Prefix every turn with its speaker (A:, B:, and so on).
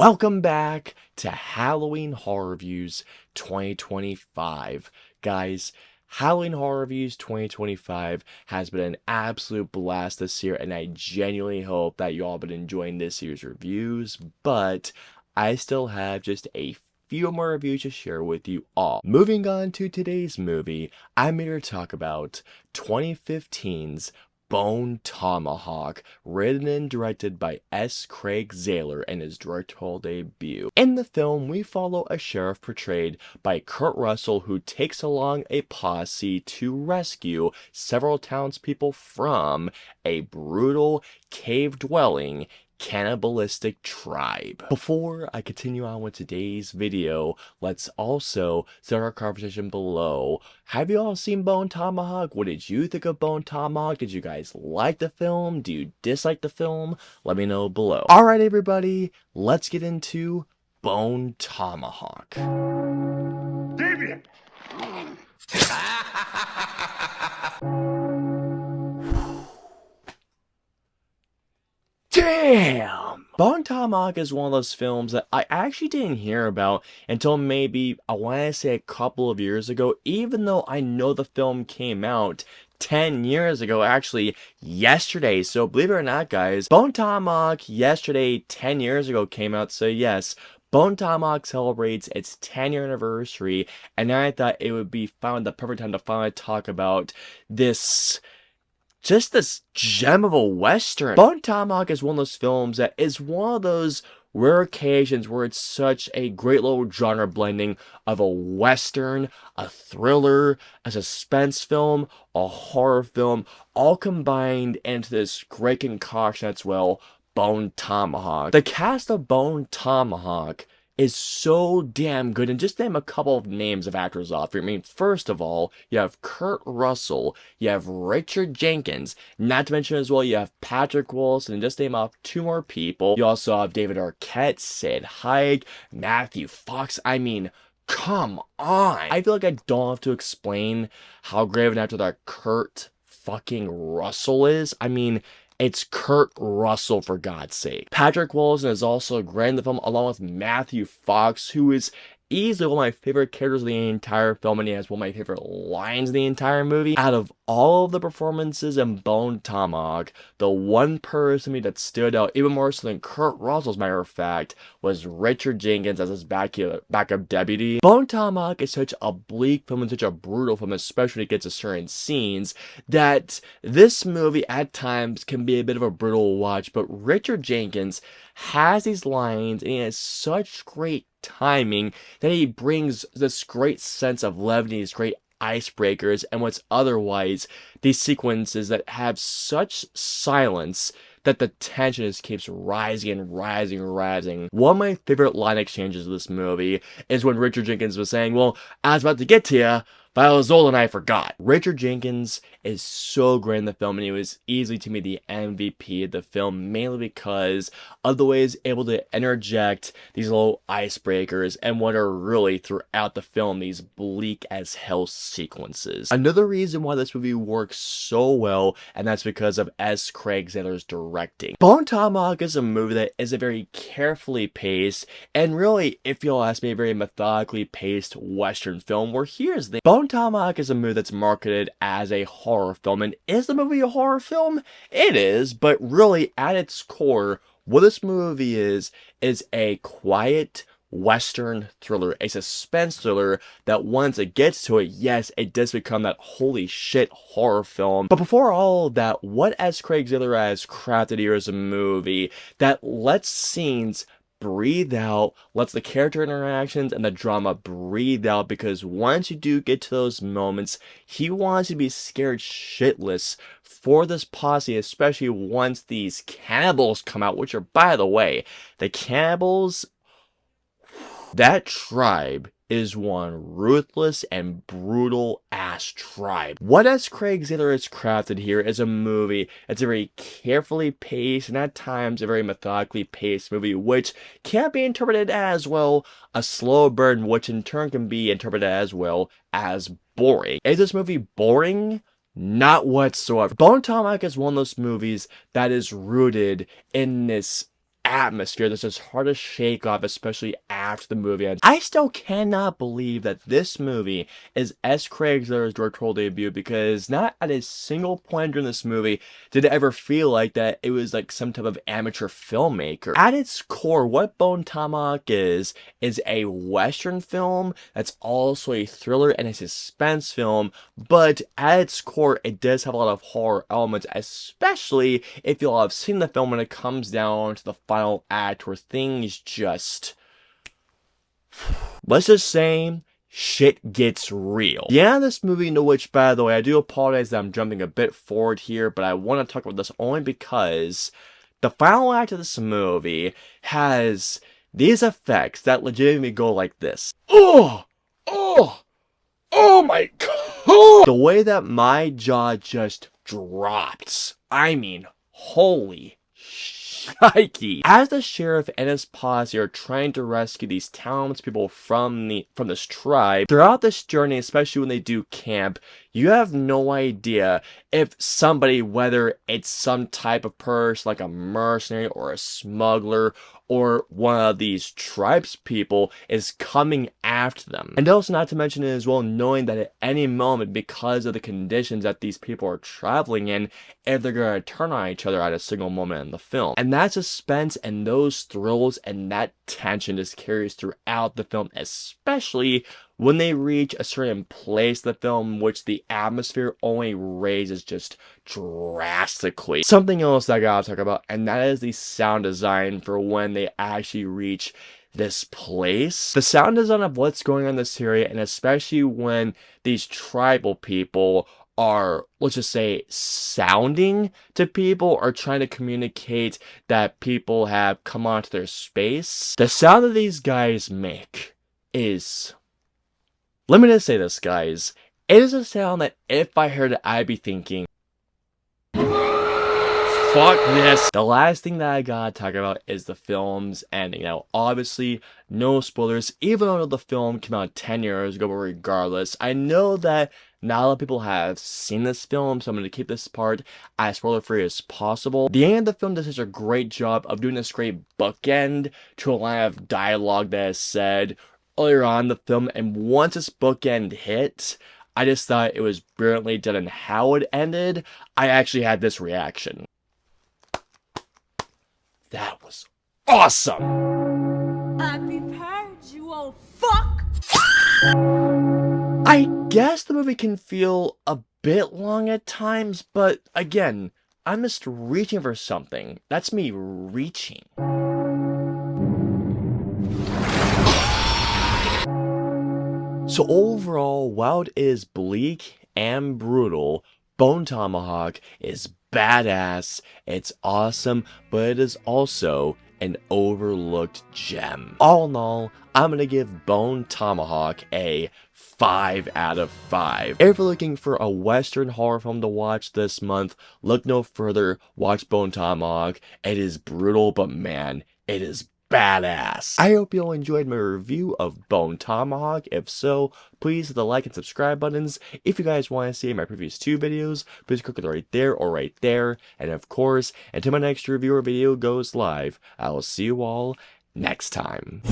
A: Welcome back to Halloween Horror Reviews 2025. Guys, Halloween Horror Reviews 2025 has been an absolute blast this year, and I genuinely hope that you all have been enjoying this year's reviews, but I still have just a few more reviews to share with you all. Moving on to today's movie, I'm here to talk about 2015's Bone Tomahawk, written and directed by S. Craig Zahler in his directorial debut. In the film, we follow a sheriff portrayed by Kurt Russell who takes along a posse to rescue several townspeople from a brutal cave-dwelling cannibalistic tribe. Before I continue on with today's video, let's also start our conversation below. Have you all seen Bone Tomahawk? What did you think of Bone Tomahawk? Did you guys like the film? Do you dislike the film? Let me know below. Alright everybody, let's get into Bone Tomahawk. Damien! Damn! Bone Tomahawk is one of those films that I actually didn't hear about until maybe, I want to say a couple of years ago, even though I know the film came out 10 years ago, actually yesterday. So believe it or not, guys, Bone Tomahawk yesterday, 10 years ago came out, so yes. Bone Tomahawk celebrates its 10-year anniversary, and I thought it would be the perfect time to finally talk about this gem of a Western. Bone Tomahawk is one of those films that is one of those rare occasions where it's such a great little genre blending of a Western, a thriller, a suspense film, a horror film, all combined into this great concoction that's, well, Bone Tomahawk. The cast of Bone Tomahawk is so damn good, and just name a couple of names of actors off here. I mean, first of all, you have Kurt Russell, you have Richard Jenkins, not to mention as well, you have Patrick Wilson, and just name off two more people. You also have David Arquette, Sid Haig, Matthew Fox. I mean, come on! I feel like I don't have to explain how great of an actor that Kurt fucking Russell is. I mean, it's Kurt Russell, for God's sake. Patrick Wilson is also great in the film, along with Matthew Fox, who is easily one of my favorite characters in the entire film, and he has one of my favorite lines in the entire movie. Out of all of the performances in Bone Tomahawk, the one person to me that stood out, even more so than Kurt Russell, as a matter of fact, was Richard Jenkins as his backup deputy. Bone Tomahawk is such a bleak film and such a brutal film, especially when it gets to certain scenes, that this movie at times can be a bit of a brutal watch, but Richard Jenkins has these lines and he has such great timing that he brings this great sense of levity, these great icebreakers, and what's otherwise these sequences that have such silence that the tension just keeps rising and rising and rising. One of my favorite line exchanges of this movie is when Richard Jenkins was saying, well, I was about to get to you, but I was old and I forgot. Richard Jenkins is so great in the film, and he was easily, to me, the MVP of the film, mainly because of the way he's able to interject these little icebreakers and what are really, throughout the film, these bleak as hell sequences. Another reason why this movie works so well, and that's because of S. Craig Zahler's directing. Bone Tomahawk is a movie that is a very carefully paced, and really, if you'll ask me, a very methodically paced Western film, where here's the Bone Tomahawk is a movie that's marketed as a horror film, and is the movie a horror film? It is, but really, at its core, what this movie is a quiet Western thriller, a suspense thriller that once it gets to it, yes, it does become that holy shit horror film. But before all of that, what S. Craig Zahler has crafted here is a movie that lets scenes breathe out, lets the character interactions and the drama breathe out, because once you do get to those moments, he wants you to be scared shitless for this posse, especially once these cannibals come out, which are, by the way, the cannibals, that tribe is one ruthless and brutal ass tribe. What S. Craig Zahler has crafted here is a movie. It's a very carefully paced and at times a very methodically paced movie, which can be interpreted as, well, a slow burn, which in turn can be interpreted as, well, as boring. Is this movie boring? Not whatsoever. Bone Tomahawk is one of those movies that is rooted in this atmosphere that's just hard to shake off, especially after the movie ends. I still cannot believe that this movie is S. Craig's directorial debut, because not at a single point during this movie did it ever feel like that it was like some type of amateur filmmaker. At its core, what Bone Tomahawk is a Western film that's also a thriller and a suspense film, but at its core, it does have a lot of horror elements, especially if you'll have seen the film when it comes down to the final act where things just, let's just say, shit gets real. Yeah, this movie, in which, by the way, I do apologize that I'm jumping a bit forward here, but I want to talk about this only because the final act of this movie has these effects that legitimately go like this. Oh! Oh! Oh my god! The way that my jaw just dropped. I mean, holy shikey. As the sheriff and his posse are trying to rescue these townspeople from this tribe, throughout this journey, especially when they do camp, you have no idea if somebody, whether it's some type of person like a mercenary or a smuggler or one of these tribes people, is coming after them. And also, not to mention as well, knowing that at any moment, because of the conditions that these people are traveling in, if they're going to turn on each other at a single moment in the film. And that suspense and those thrills and that tension just carries throughout the film, especially when they reach a certain place in the film which the atmosphere only raises just drastically. Something else that I gotta talk about, and that is the sound design for when they actually reach this place. The sound design of what's going on in this area, and especially when these tribal people are, let's just say, sounding to people or trying to communicate that people have come onto their space. The sound that these guys make is, let me just say this, guys. It is a sound that if I heard it, I'd be thinking, fuck this. The last thing that I gotta talk about is the film's ending. Now, obviously, no spoilers, even though the film came out 10 years ago, but regardless, I know that not a lot of people have seen this film, so I'm going to keep this part as spoiler-free as possible. The end of the film does such a great job of doing this great bookend to a line of dialogue that is said earlier on in the film, and once this bookend hit, I just thought it was brilliantly done, and how it ended, I actually had this reaction. That was awesome!
B: Happy parents, you old fuck!
A: I guess the movie can feel a bit long at times, but again, I'm just reaching for something. That's me reaching. So overall, while it is bleak and brutal, Bone Tomahawk is badass, it's awesome, but it is also an overlooked gem. All in all, I'm gonna give Bone Tomahawk a 5 out of 5. If you're looking for a Western horror film to watch this month, look no further, watch Bone Tomahawk. It is brutal, but man, it is badass. I hope you all enjoyed my review of Bone Tomahawk. If so, please hit the like and subscribe buttons. If you guys want to see my previous 2 videos, please click it right there or right there. And of course, until my next review or video goes live, I will see you all next time.